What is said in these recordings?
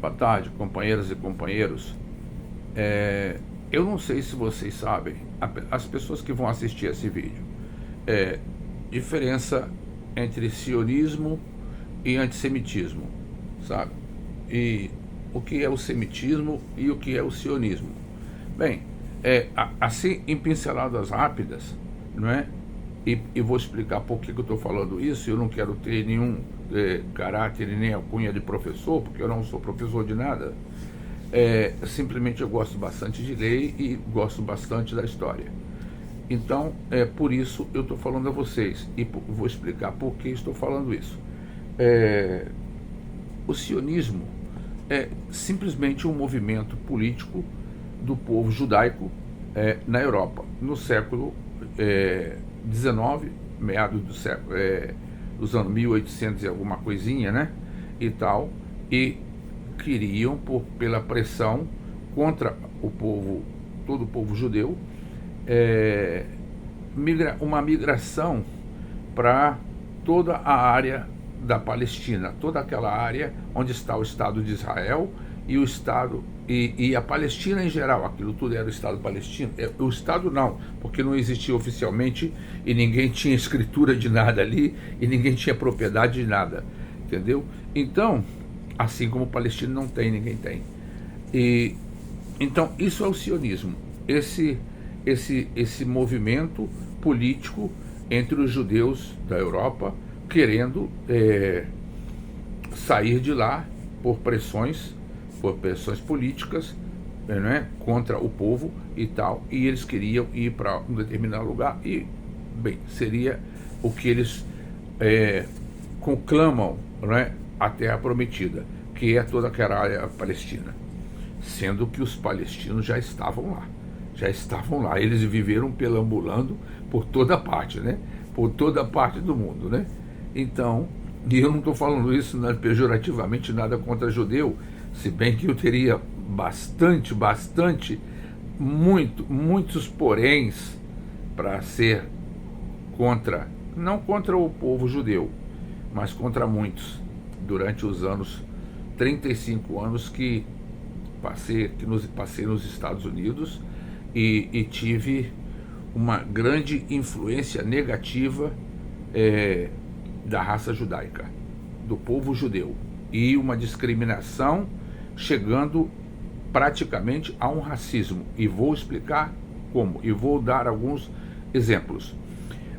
Boa tarde, companheiras e companheiros. Eu não sei se vocês sabem, as pessoas que vão assistir esse vídeo, diferença entre sionismo e antissemitismo, sabe? E o que é o semitismo e o que é o sionismo. Bem, assim, em pinceladas rápidas, não é? E vou explicar por que eu estou falando isso. Eu não quero ter nenhum caráter e nem alcunha de professor, porque eu não sou professor de nada. Simplesmente eu gosto bastante de ler e gosto bastante da história. Então, por isso eu estou falando a vocês e vou explicar por que estou falando isso. O sionismo é simplesmente um movimento político do povo judaico na Europa, no século XIX, meados do século, dos anos 1800 e alguma coisinha, né? E tal, e queriam, pela pressão contra o povo, todo o povo judeu, uma migração para toda a área da Palestina, toda aquela área onde está o Estado de Israel e o Estado e a Palestina em geral. Aquilo tudo era o Estado palestino. O Estado não, porque não existia oficialmente e ninguém tinha escritura de nada ali e ninguém tinha propriedade de nada, entendeu? Então, assim como o palestino não tem, ninguém tem. Então isso é o sionismo, esse movimento político entre os judeus da Europa querendo sair de lá por pressões políticas, né, contra o povo e tal, e eles queriam ir para um determinado lugar e, bem, seria o que eles conclamam, né, a terra prometida, que é toda aquela área palestina, sendo que os palestinos já estavam lá, eles viveram perambulando por toda parte, né, por toda parte do mundo, né. Então, e eu não estou falando isso pejorativamente nada contra judeu, se bem que eu teria muitos poréns para ser contra, não contra o povo judeu, mas contra muitos, durante os 35 anos que passei nos Estados Unidos e tive uma grande influência negativa da raça judaica, do povo judeu, e uma discriminação chegando praticamente a um racismo, e vou explicar como, e vou dar alguns exemplos.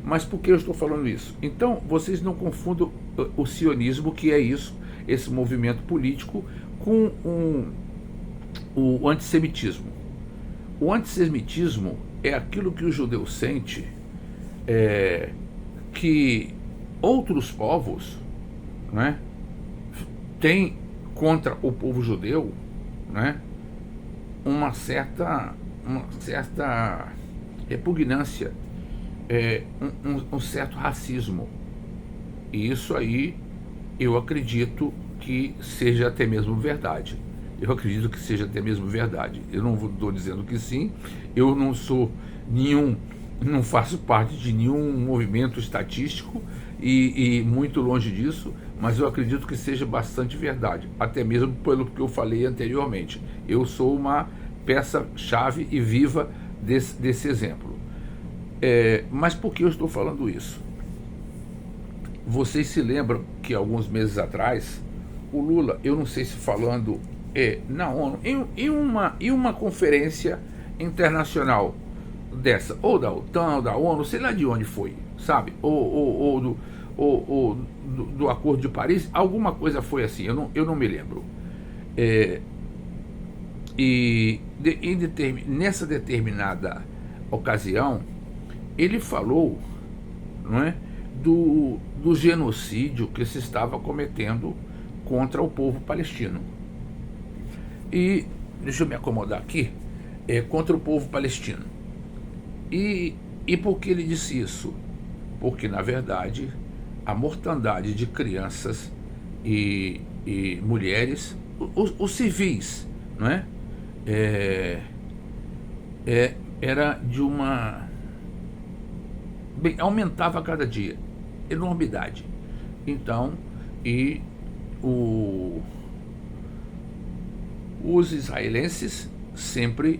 Mas por que eu estou falando isso? Então, vocês não confundam o sionismo, que é isso, esse movimento político, com o antissemitismo. O antissemitismo é aquilo que o judeu sente, que outros povos, né, têm contra o povo judeu, né, uma certa repugnância, um certo racismo. E isso aí eu acredito que seja até mesmo verdade. Eu não estou dizendo que sim, eu não sou não faço parte de nenhum movimento estatístico e muito longe disso, mas eu acredito que seja bastante verdade, até mesmo pelo que eu falei anteriormente. Eu sou uma peça-chave e viva desse exemplo. Mas por que eu estou falando isso? Vocês se lembram que alguns meses atrás, o Lula, eu não sei se falando na ONU, em uma conferência internacional dessa, ou da OTAN, ou da ONU, sei lá de onde foi, sabe? Ou do Acordo de Paris, alguma coisa foi assim, eu não me lembro. Nessa determinada ocasião, ele falou, não é, do genocídio que se estava cometendo contra o povo palestino. E, deixa eu me acomodar aqui, contra o povo palestino. E por que ele disse isso? Porque, na verdade, a mortandade de crianças e mulheres, os civis, não é? Era de uma... Bem, aumentava a cada dia, enormidade. Então, Os israelenses sempre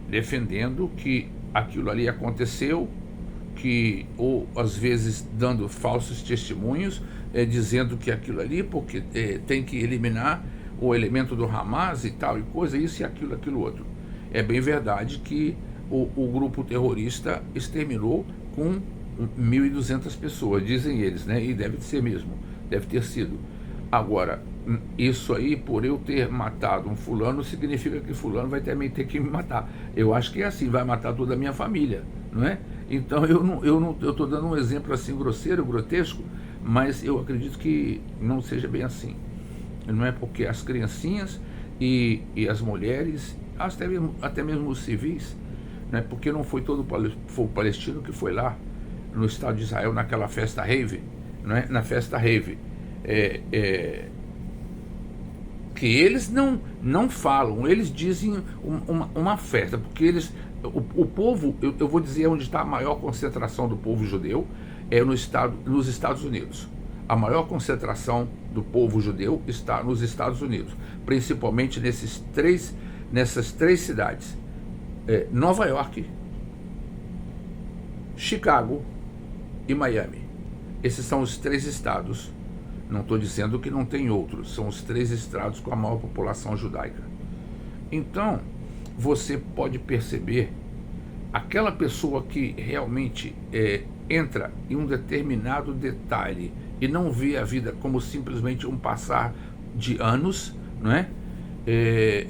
defendendo que aquilo ali aconteceu, que, ou às vezes dando falsos testemunhos, dizendo que aquilo ali, porque tem que eliminar o elemento do Hamas e tal, e coisa, isso e aquilo outro. É bem verdade que o grupo terrorista exterminou com 1.200 pessoas, dizem eles, né? E deve ser mesmo, deve ter sido. Agora, isso aí, por eu ter matado um fulano, significa que fulano vai também ter que me matar. Eu acho que é assim, vai matar toda a minha família, não é? Então eu estou dando um exemplo assim grosseiro, grotesco, mas eu acredito que não seja bem assim. Não é porque as criancinhas e as mulheres, até mesmo os civis, né? Porque não foi todo o palestino que foi lá no Estado de Israel naquela festa rave, né? Na festa rave, que eles não falam, eles dizem uma festa, porque o povo, eu vou dizer onde está a maior concentração do povo judeu, nos Estados Unidos. A maior concentração do povo judeu está nos Estados Unidos, principalmente nessas três cidades: Nova York, Chicago e Miami. Esses são os 3 estados. Não estou dizendo que não tem outros, são os 3 estados com a maior população judaica. Então, você pode perceber aquela pessoa que realmente entra em um determinado detalhe e não vê a vida como simplesmente um passar de anos, não é?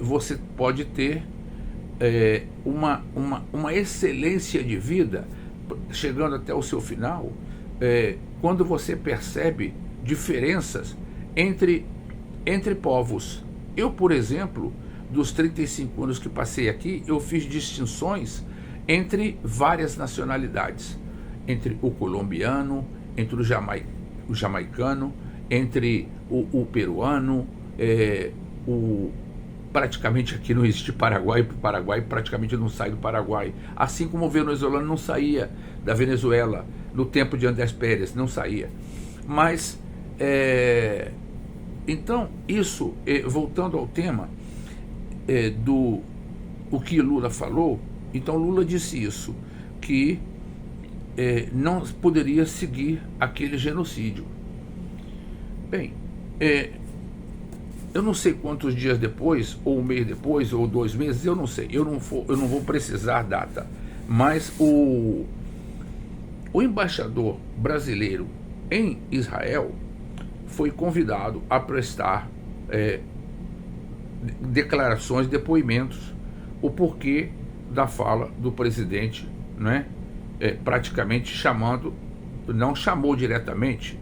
Você pode ter uma excelência de vida chegando até o seu final, quando você percebe diferenças entre povos. Eu, por exemplo, dos 35 anos que passei aqui, eu fiz distinções entre várias nacionalidades, entre o colombiano, entre o jamaicano, entre o peruano, praticamente aqui não existe Paraguai, porque o Paraguai praticamente não sai do Paraguai, assim como o venezuelano não saía da Venezuela no tempo de Andrés Pérez, não saía. Mas então isso, voltando ao tema do o que Lula falou, então Lula disse isso, que não poderia seguir aquele genocídio. Bem, eu não sei quantos dias depois, ou um mês depois, ou 2 meses, eu não sei, eu não vou precisar data, mas o embaixador brasileiro em Israel foi convidado a prestar declarações, depoimentos, o porquê da fala do presidente, né? Praticamente chamando, não chamou diretamente,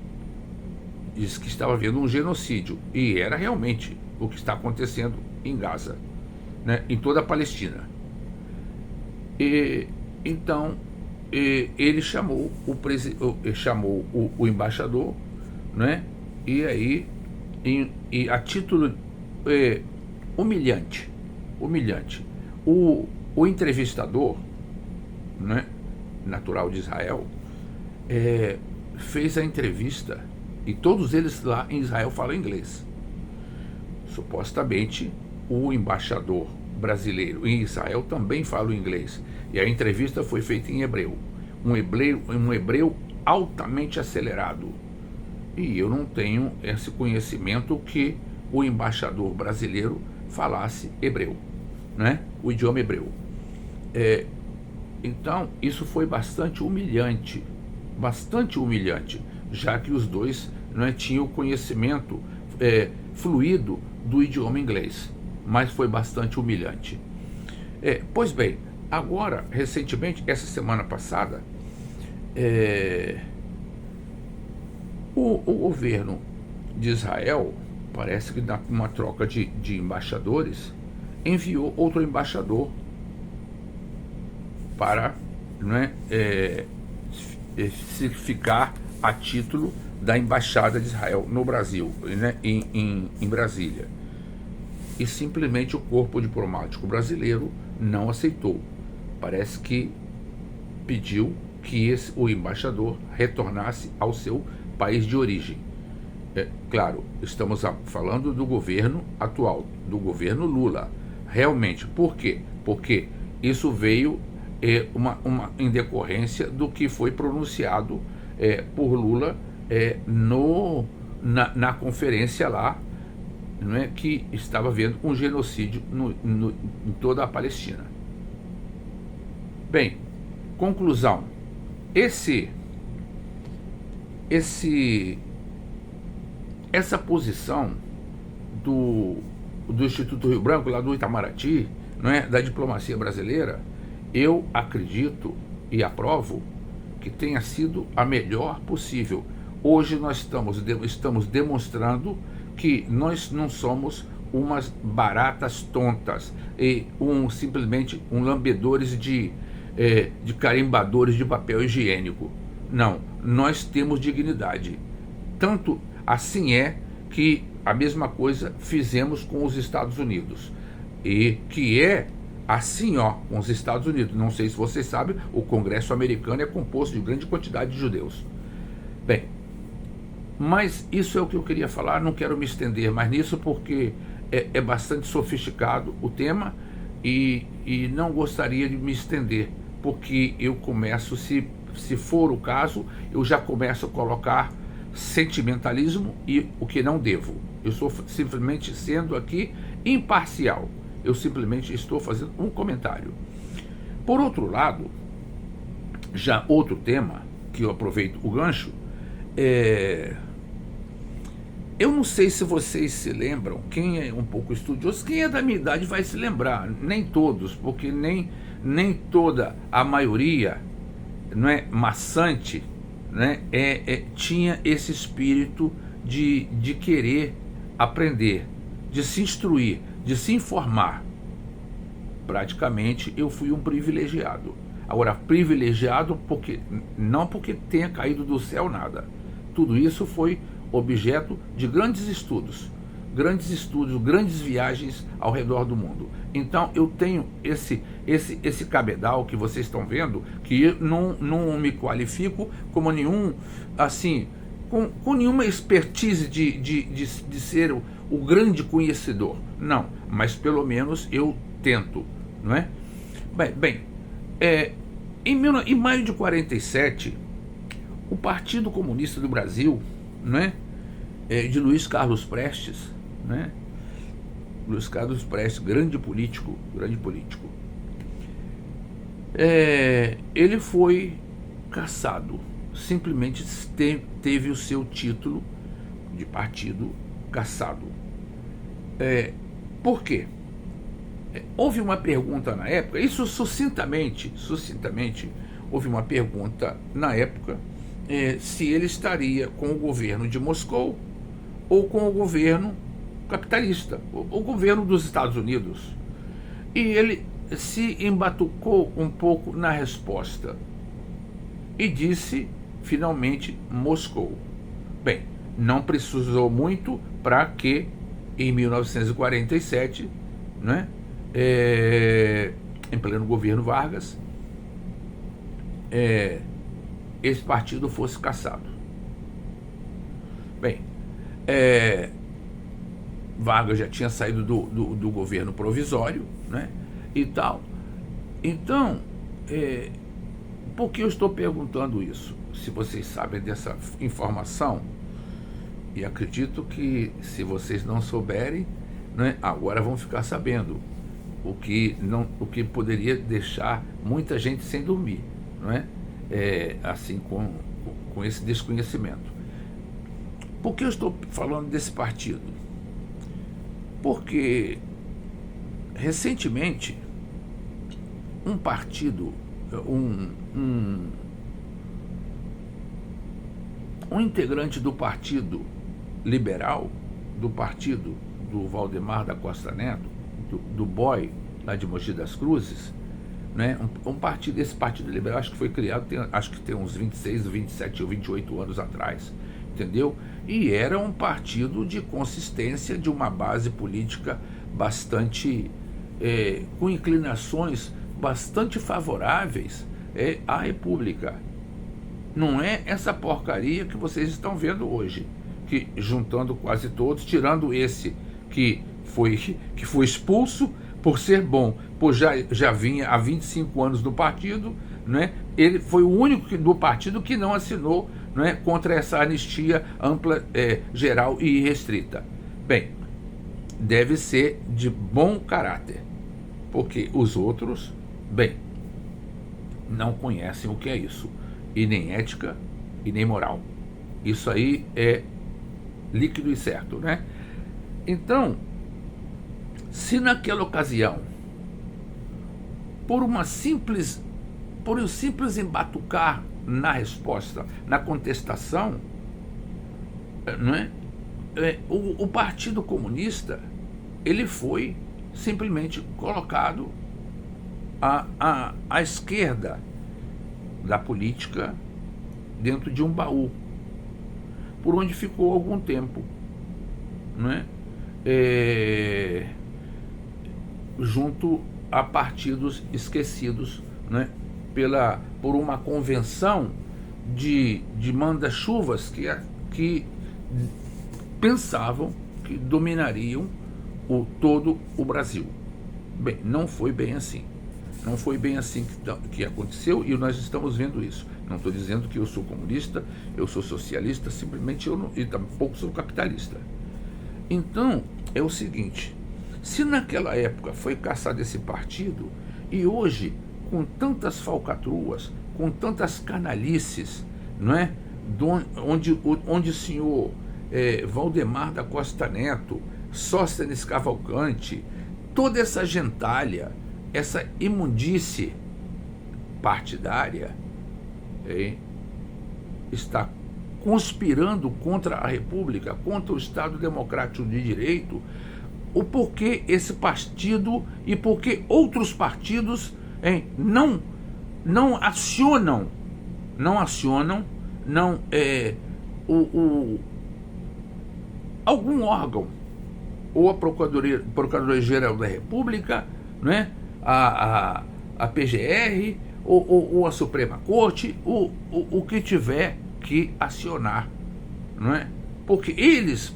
disse que estava havendo um genocídio, e era realmente o que está acontecendo em Gaza, né? Em toda a Palestina. Então ele chamou o embaixador, né? E aí, a título humilhante, o entrevistador, né, natural de Israel, fez a entrevista, e todos eles lá em Israel falam inglês. Supostamente o embaixador brasileiro em Israel também fala inglês, e a entrevista foi feita em hebreu, um hebreu altamente acelerado. E eu não tenho esse conhecimento que o embaixador brasileiro falasse hebreu, né? O idioma hebreu. Então, isso foi bastante humilhante, já que os dois não tinham conhecimento fluido do idioma inglês, mas foi bastante humilhante. Pois bem, agora, recentemente, essa semana passada, o governo de Israel, parece que numa troca de embaixadores, enviou outro embaixador para, né, ficar a título da Embaixada de Israel no Brasil, né, em Brasília. E simplesmente o corpo diplomático brasileiro não aceitou. Parece que pediu que o embaixador retornasse ao seu país de origem. Claro, estamos falando do governo atual, do governo Lula. Realmente, por quê? Porque isso veio em decorrência do que foi pronunciado por Lula na conferência lá, não é, que estava havendo um genocídio em toda a Palestina. Bem, conclusão. Essa posição do Instituto Rio Branco, lá do Itamaraty, não é, da diplomacia brasileira, eu acredito e aprovo que tenha sido a melhor possível. Hoje nós estamos demonstrando que nós não somos umas baratas tontas e simplesmente lambedores de carimbadores de papel higiênico. Não, nós temos dignidade. Tanto assim que a mesma coisa fizemos com os Estados Unidos. E que assim, com os Estados Unidos. Não sei se vocês sabem, o Congresso americano é composto de grande quantidade de judeus. Bem, mas isso é o que eu queria falar, não quero me estender mais nisso, porque é bastante sofisticado o tema e não gostaria de me estender, porque eu começo, se for o caso, eu já começo a colocar sentimentalismo e o que não devo. Eu estou simplesmente sendo aqui imparcial. Eu simplesmente estou fazendo um comentário. Por outro lado, já outro tema, que eu aproveito o gancho, eu não sei se vocês se lembram, quem é um pouco estudioso, quem é da minha idade vai se lembrar, nem todos, porque nem toda a maioria, não é, maçante, né, tinha esse espírito de querer aprender, de se instruir, de se informar. Praticamente eu fui um privilegiado. Agora, privilegiado não porque tenha caído do céu nada. Tudo isso foi objeto de grandes estudos, grandes viagens ao redor do mundo. Então eu tenho esse cabedal que vocês estão vendo, que eu não me qualifico como nenhum, assim, com nenhuma expertise de ser o grande conhecedor. Não, mas pelo menos eu tento, não é? Bem, em maio de 47, o Partido Comunista do Brasil, não é? De Luiz Carlos Prestes, né? Luiz Carlos Prestes, grande político, ele foi cassado, simplesmente teve o seu título de partido cassado. Por quê? Houve uma pergunta na época, isso sucintamente, houve uma pergunta na época, se ele estaria com o governo de Moscou ou com o governo capitalista, o governo dos Estados Unidos. E ele se embatucou um pouco na resposta e disse, finalmente, Moscou. Bem, não precisou muito para que, em 1947, né, em pleno governo Vargas, esse partido fosse cassado. Bem, Vargas já tinha saído do governo provisório, né, e tal. Então, por que eu estou perguntando isso? Se vocês sabem dessa informação, e acredito que se vocês não souberem, né, agora vão ficar sabendo, o que poderia deixar muita gente sem dormir, não é? Assim, com esse desconhecimento. Por que eu estou falando desse partido? Porque recentemente um partido, um integrante do Partido Liberal, do partido do Valdemar da Costa Neto, do BOI, lá de Mogi das Cruzes, né? Esse Partido Liberal, acho que foi criado, acho que tem uns 26, 27 ou 28 anos atrás, entendeu? E era um partido de consistência, de uma base política bastante, com inclinações bastante favoráveis à República. Não é essa porcaria que vocês estão vendo hoje, que juntando quase todos, tirando esse que foi expulso por ser bom, pois já vinha há 25 anos no partido, né? Ele foi o único do partido que não assinou, né, contra essa anistia ampla, geral e restrita. Bem, deve ser de bom caráter, porque os outros, bem, não conhecem o que é isso, e nem ética e nem moral. Isso aí é líquido e certo, né? Então, se naquela ocasião, por um simples embatucar na resposta, na contestação, não é? O Partido Comunista, ele foi simplesmente colocado à esquerda da política, dentro de um baú, por onde ficou algum tempo, não é? Junto a partidos esquecidos, né, por uma convenção de manda-chuvas que pensavam que dominariam todo o Brasil. Bem, não foi bem assim. Não foi bem assim que aconteceu, e nós estamos vendo isso. Não estou dizendo que eu sou comunista, eu sou socialista, simplesmente eu não, e tampouco sou capitalista. Então, é o seguinte: se naquela época foi caçado esse partido, e hoje, com tantas falcatruas, com tantas canalices, não é? Onde o senhor Valdemar da Costa Neto, Sóstenes Cavalcante, toda essa gentalha, essa imundície partidária, está conspirando contra a República, contra o Estado Democrático de Direito, o porquê esse partido e porquê outros partidos não acionam algum órgão, ou a Procuradoria-Geral da República, né, a PGR, ou a Suprema Corte, o que tiver que acionar, não é? Porque eles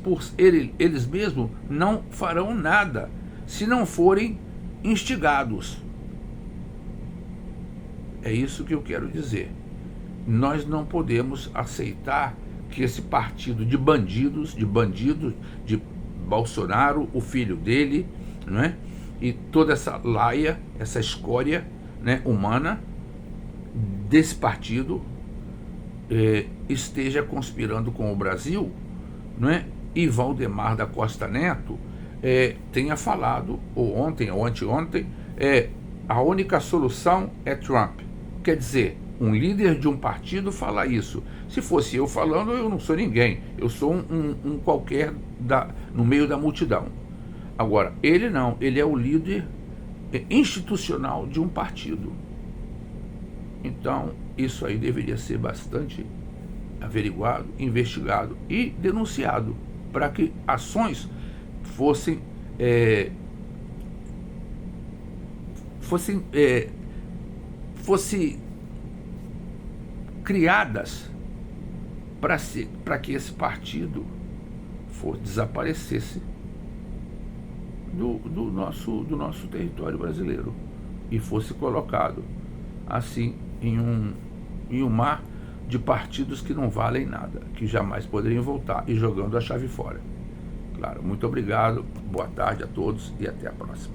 mesmos não farão nada se não forem instigados. É isso que eu quero dizer. Nós não podemos aceitar que esse partido de bandidos, de Bolsonaro, o filho dele, não é? E toda essa laia, essa escória, né, humana desse partido esteja conspirando com o Brasil, não é? E Valdemar da Costa Neto tenha falado, ou ontem ou anteontem, a única solução é Trump. Quer dizer, um líder de um partido falar isso. Se fosse eu falando, eu não sou ninguém, eu sou um qualquer no meio da multidão. Agora, ele não, ele é o líder institucional de um partido. Então, isso aí deveria ser bastante averiguado, investigado e denunciado, para que ações fossem criadas para que esse partido desaparecesse do nosso território brasileiro e fosse colocado assim em um mar de partidos que não valem nada, que jamais poderiam voltar, e jogando a chave fora. Claro, muito obrigado, boa tarde a todos e até a próxima.